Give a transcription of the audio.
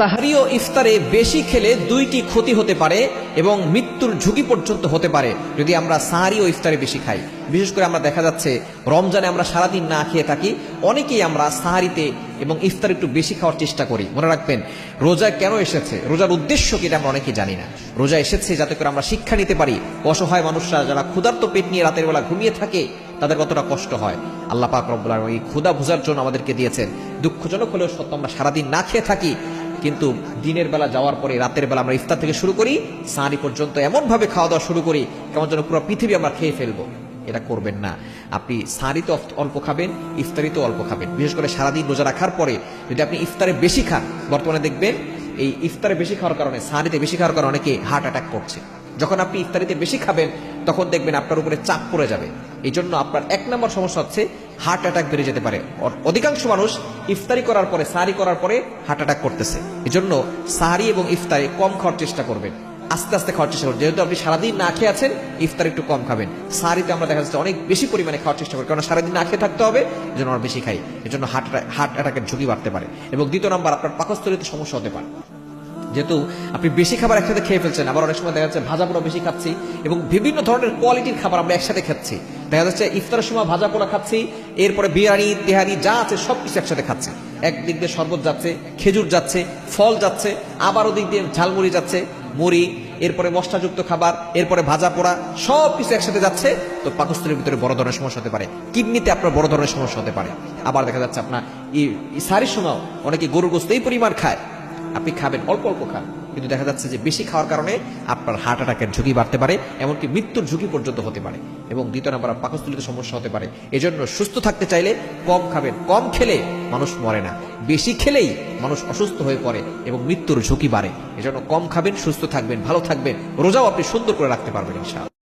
সাহরি ও ইফতারে বেশি খেলে দুইটি ক্ষতি হতে পারে এবং মৃত্যুর ঝুঁকি পর্যন্ত হতে পারে যদি আমরা সাহরি ও ইফতারে বেশি খাই। বিশেষ করে আমরা দেখা যাচ্ছে রমজানে আমরা সারাদিন না খেয়ে থাকি, অনেকেই আমরা সাহারিতে এবং ইফতার একটু বেশি খাওয়ার চেষ্টা করি। মনে রাখবেন, রোজা কেন এসেছে, রোজার উদ্দেশ্য কি এটা আমরা অনেকেই জানি না। রোজা এসেছে যাতে করে আমরা শিক্ষা নিতে পারি অসহায় মানুষরা যারা ক্ষুধার্ত পেট নিয়ে রাতের বেলা ঘুমিয়ে থাকে তাদের কতটা কষ্ট হয়। আল্লাহ পাক রব্বুল আলামিন এই ক্ষুধা বোঝার জন্য আমাদেরকে দিয়েছেন। দুঃখজনক হলেও সত্য, আমরা সারাদিন না খেয়ে থাকি, কিন্তু দিনের বেলা যাওয়ার পরে রাতের বেলা আমরা ইফতার থেকে শুরু করি সাহারি পর্যন্ত এমন ভাবে খাওয়া দাওয়া শুরু করি কেমন যেন পুরো পৃথিবী আমরা খেয়ে ফেলবো। এটা করবেন না। আপনি সাহারিতে অল্প খাবেন, ইফতারিতেও অল্প খাবেন। বিশেষ করে সারাদিন রোজা রাখার পরে যদি আপনি ইফতারে বেশি খান, বর্তমানে দেখবেন এই ইফতারে বেশি খাওয়ার কারণে, সাহারিতে বেশি খাওয়ার কারণে অনেকে হার্ট অ্যাটাক করছে। যখন আপনি ইফতারিতে বেশি খাবেন তখন দেখবেন আপনার উপরে চাপ পড়ে যাবে। এই জন্য আপনার এক নম্বর সমস্যা হচ্ছে হার্ট অ্যাটাক বেড়ে যেতে পারে। অধিকাংশ মানুষ ইফতারি করার পরে, সাহারি করার পরে হার্ট অ্যাটাক করতেছে। এই জন্য সাহারি এবং ইফতারে কম খাওয়ার চেষ্টা করবেন, আস্তে আস্তে খাওয়ার চেষ্টা করবেন। যেহেতু আপনি সারাদিন না খেয়ে আছেন, ইফতার একটু কম খাবেন। সাহারিতে আমরা দেখা যাচ্ছে অনেক বেশি পরিমাণে খাওয়ার চেষ্টা করি, কারণ সারাদিন না খেয়ে থাকতে হবে, এই জন্য আমরা বেশি খাই। এই জন্য হার্ট অ্যাটাকের ঝুঁকি বাড়তে পারে। এবং দ্বিতীয় নম্বর, আপনার পাকস্থলীতে সমস্যা হতে পারে। যেহেতু আপনি বেশি খাবার একসাথে খেয়ে ফেলছেন, আবার অনেক সময় দেখা যাচ্ছে ভাজা পোড়া বেশি খাচ্ছি এবং বিভিন্ন ধরনের কোয়ালিটির খাবার আমরা একসাথে খাচ্ছি। দেখা যাচ্ছে ইফতারের সময় ভাজা পোড়া খাচ্ছি, এরপরে বিরিয়ানি তেহারি যা আছে সবকিছু একসাথে খাচ্ছি। একদিক দিয়ে শরবত যাচ্ছে, খেজুর যাচ্ছে, ফল যাচ্ছে, আবার ওদিক দিয়ে ঝালমুড়ি যাচ্ছে, মুড়ি, এরপরে মশলাযুক্ত খাবার, এরপরে ভাজা পোড়া, সবকিছু একসাথে যাচ্ছে। তো পাকস্থলীর ভিতরে বড় ধরনের সমস্যা হতে পারে, কিডনিতে আপনার বড় ধরনের সমস্যা হতে পারে। আবার দেখা যাচ্ছে আপনার সাহারির সময় অনেকে গরুর গোশত এই পরিমাণ খায়, আপনি খাবেন অল্প অল্প খান, কিন্তু দেখা যাচ্ছে যে বেশি খাওয়ার কারণে আপনার হার্ট অ্যাটাকের ঝুঁকি বাড়তে পারে, এমনকি মৃত্যুর ঝুঁকি পর্যন্ত হতে পারে। এবং দ্বিতীয় নম্বর, পাকস্থলীতে সমস্যা হতে পারে। এজন্য সুস্থ থাকতে চাইলে কম খাবেন। কম খেলে মানুষ মরে না, বেশি খেলেই মানুষ অসুস্থ হয়ে পড়ে এবং মৃত্যুর ঝুঁকি বাড়ে। এজন্য কম খাবেন, সুস্থ থাকবেন, ভালো থাকবেন, রোজাও আপনি সুন্দর করে রাখতে পারবেন ইনশাআল্লাহ।